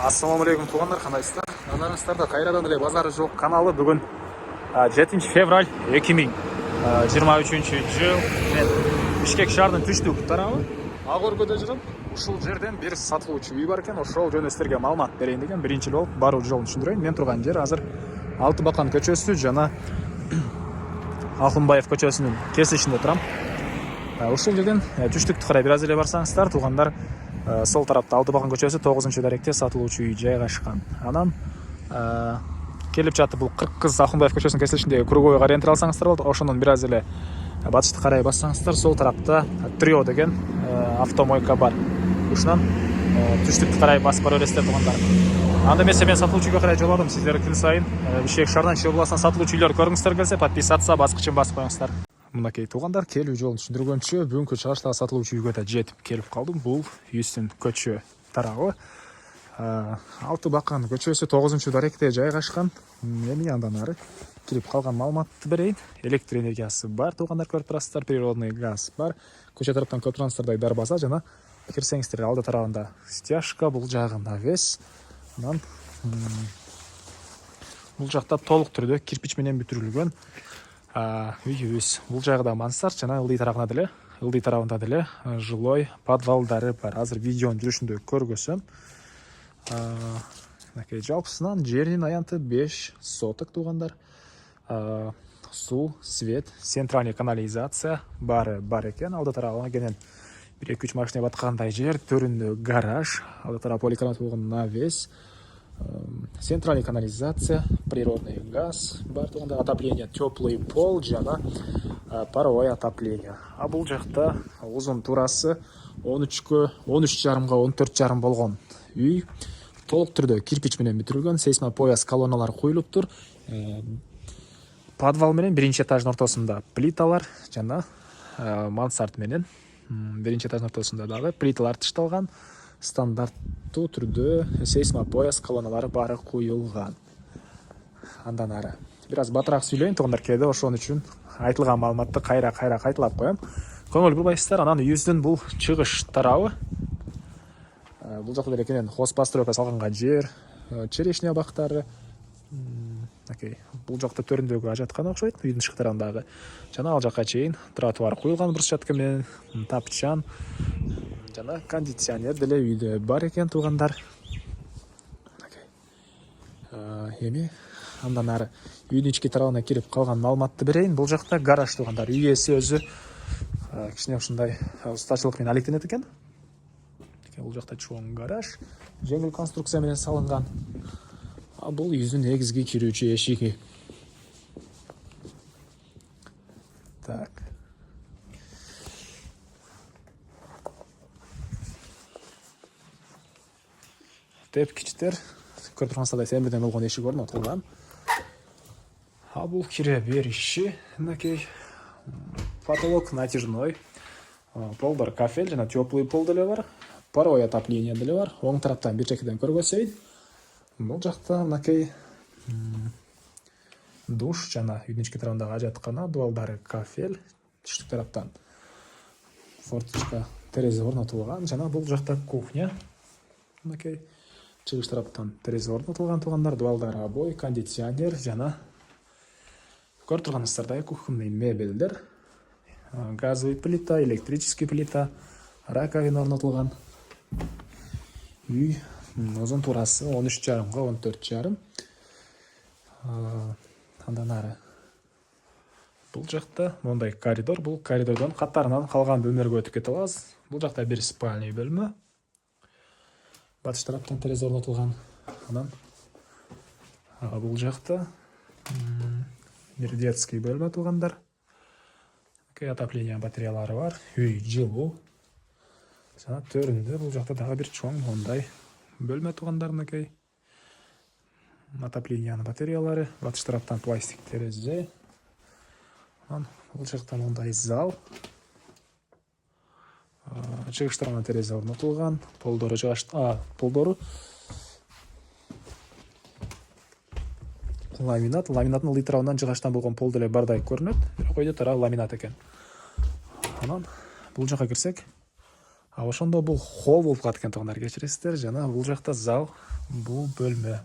Ассалаумағалейкум туғандар, қандайсыздар? Назарыңыздарда қайрадан эле базары жоқ каналы бүгін 7 февраль 2023 жыл мен Бишкек шаарынын түштүк тарабы Ак Өргөдө жүрөм. Ушул жерден бир сатылуучу үй бар экен. Ошол жөнүндө силерге маалымат берейин деген биринчи болуп баруу жолун түшүндүрөйүн. Мен турган жер азыр Алты Бакан көчөсү жана Алкынбаев көчөсүнүн кесишинде турам. Ушул жерден түштүктү карай бир аз эле барсаңыздар, тугандар, сол тарапта Алты Бакан көчөсү 9-даректе сатылуучу үй жайгашкан. Анан келип жатып бул Кыркыз Алкынбаев көчөсүнүн кесилишиндеги круговойго ориентир алсаңыздар болот. Ошондон бир аз эле батышты карай бассаңыздар, сол тарапта Трио деген автомойка бар. Ушунан түштүктү карай басып бара бересиздер тугандар. Анда эмесе мен сатылуучу үйгө карай жол алдым. Сиздер күн сайын Бишкек шаарынан Чүй областынан сатылуучу үйлөр көргүңүздөр келсе, подписаться баскычын басып коюңуздар. Мынакей тугандар, келүү жолун түшүндүргөнчө бүгүнкү чыгыштагы сатылуучу үйгө да жетип келип калдым. Бул Юстин көчө тарабы. Алты Бакан көчөсү 9-даректе жайгашкан. Эми андан ары кирип калган маалыматты берейин. Электр энергиясы бар, тугандар, көрүп турасыздар, природный газ бар. Көчө тараптан көрүп турасыздар дарбаза жана кирсеңиздер алды тарабында стяжка, бул жагында вес. Анан бул жакта толук түрдө кирпич менен бүтүрүлгөн үйүбүз. Бул жагда мансард жана ылдый тарабында деле жилой подвалдары бар. Азыр видеонун жүрүшүндө көргөзөм. Жалпысынан жеринин аянты 5 соток тугандар. Суу, свет, центральный канализация бар экен. Алды тарабына кенен 1-2-3 машина баткандай жер, төрүндө гараж, алды тарап поликарбонат болгон навес, центральный канализация, природный газ бар туганда, отопление, теплый пол жана паровое отопление. А бул жакта узун турасы 13-кө 13,5 14,5 болгон үй. Толук түрдө кирпич менен бүтүрүлгөн, сейсмопояс колонналар коюлуптур. Подвал менен биринчи этаждын ортосунда плиталар жана мансард менен биринчи этаждын ортосунда дагы плиталар тышталган. Стандарттуу түрдө сейсмопояс колонналары баары коюлган. Андан ары бир аз батыраак сүйлөйүн тугандар, кээде ошон үчүн айтылган маалыматты кайра кайталап коем. Көңүл бурбайсыздар. Анан үйүбүздүн бул чыгыш тарабы. Бул жакта деле кенен хозпостройка салганга жер, черешня бактары. Бул жакта төрүндөгү ажаткана окшойт, үйдүн тышкы тарабындагы. Жана ал жакка чейин тротуар коюлган, брусчатка менен, тапчан жана кондиционер деле үйдө бар экен тугандар. Эми андан ары үйдүн ички тарабына кирип калган маалыматты берейин. Бул жакта гараж тугандар. Үй ээси өзү кичине ушундай устачылык менен алектенет экен. Бул жакта чоң гараж, жеңил конструкция менен салынган. Бул үйдүн негизги кирүүчү эшиги. Так. Тепкичтер, көрүп тургансыздар, темирден болгон эшик орнотулган. Бул кире бериши, мынакей потолок натяжной. Полдор кафель жана теплый пол деле бар. Паровое отопление деле бар. Оң тараптан бир чекеден көргөзөйүн. Бул жакта мынакей душ жана үйдүн ички тарабындагы ажаткана, дуалдары кафель, түштүк тараптан форточка, терезе орнотулган жана бул жакта кухня. Мынакей чыгыш тараптан терезе орнотулган тугандар, дуалдары обой, кондиционер жана көрүп турганыңыздардай кухонный мебелдер, газовый плита, электрический плита, раковина орнотулган. Үй узун турасы 13,5 14,5. Андан ары бул жакта мондай коридор, бул коридордон катарынан калган бөлмөлөргө өтүп кете алабыз. Бул жакта бир спальный бөлмө. Батыш тараптан терезе орнотулган. Анан бул жакта бир детский бөлмө тугандар. Отопление батареялары бар. Үй жылуу. Жана төрүндө бул жакта дагы бир чоң мондай бөлмө тугандар, мынакей. Отоплениянын батареялары, батыш тараптан пластик терезе. Анан бул жакта мондай зал. Чыгыш тарабына терезе орнотулган, полдору полдору ламинаттын ылдый тарабынан жыгачтан болгон пол деле бардай көрүнөт, бирок өйдө тарабы ламинат экен. Анан бул жакка кирсек, ошондо бул холл болуп калат экен тугандар, кечиресиздер. Жана бул жакта зал Бұл бөлме.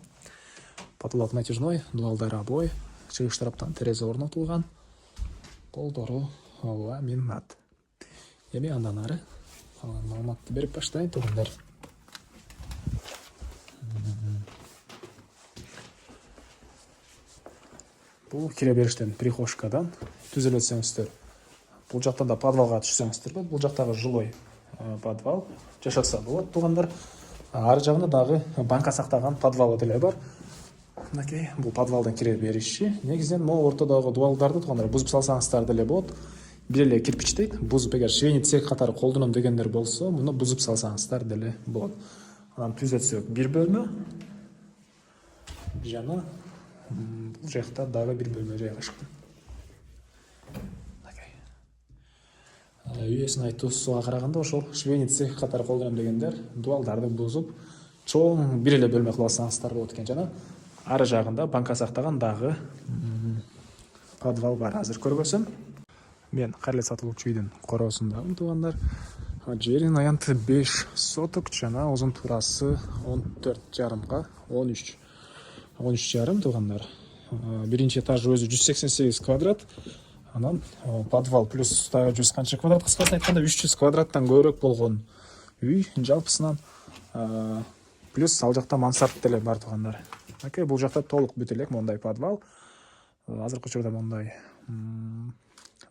Потолок натяжной, дуалдар обой, шығыш тараптан терезе орнатылған. Полдору ламинат. Еме андан ары маалыматты беріп баштайын туғандар. Бұл кире беріштен прихожкадан түзеліп өтсеңіздер. Бұл жақтан да подвалға түссеңіздер. Бұл жақтағы жилой подвал жашаса болады туғандар. Ары жағында дағы банка сақтаған подвалы деле бар. Мінекей, бұл подвалдан кире беріші. Негізден мол ортадағы дуалдарды туғандар бұзып салсаңыздар деле болады. Біреле кирпичтейт, бұзып егер швейный цех қатары қолдыным дегендер болса, мұны бұзып салсаңыздар деле болады. Анан түзетсек бір бөлме. Жана бұл жақта дағы бір бөлме жайғашқан. Үйесін айтуысыға қарағанда ошол швейный цех қатары қолдыным дегендер дуалдарды бұзып, чоң біреле бөлме қыласаңыздар болады екен. Жана ары жағында банка сақтаған дағы подвал бар. Азыр көргөсөм. Мен қарлет сатылуучу үйдүн короосундамын тугандар. Жерин аянты 5 соток, жана узун турасы 14,5га 13,5 тугандар. Биринчи этаж өзү 188 квадрат. Анан подвал плюс 100 канча квадрат, кыскасы айтканда 300 квадраттан көбүрөөк болгон үй жалпысынан. Плюс ал жакта мансард деле бар тугандар. Бул жакта толук бүт элек мондай подвал. Азыркы учурда мондай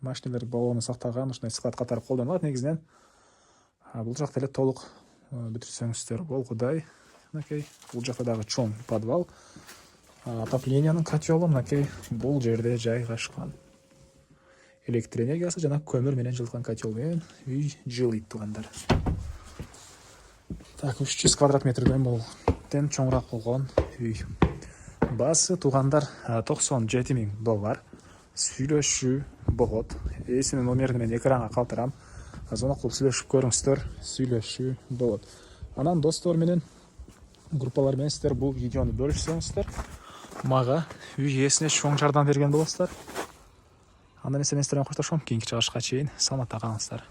машиналар балону сактаган, ушундай склад катары колдонулат негизинен. Бул жакта эле толук бүтүрсөңүздөр болгудай. Бул жакта дагы чоң подвал. Отоплениянын котелу мынакей бул жерде жайгашкан. Электр энергиясы жана көмүр менен жылыткан котел менен үй жылыйт тугандар. Так, 300 квадрат метрден бул тен чоңураак болгон үй. Басы тугандар $97,000. Сүйлөшүү болот. Эсинин номерин мен экранга калтырам. Звонок кылып сүйлөшүп көрүңүздөр. Сүйлөшүү болот. Анан достор менен группалар менен сиздер бул видеону бөлүшсөңүздөр, мага үй ээсине чоң жардам берген болосуздар. Андан эсен сиздер менен коштошом. Кийинки чыгышка чейин саламатта калыңыздар.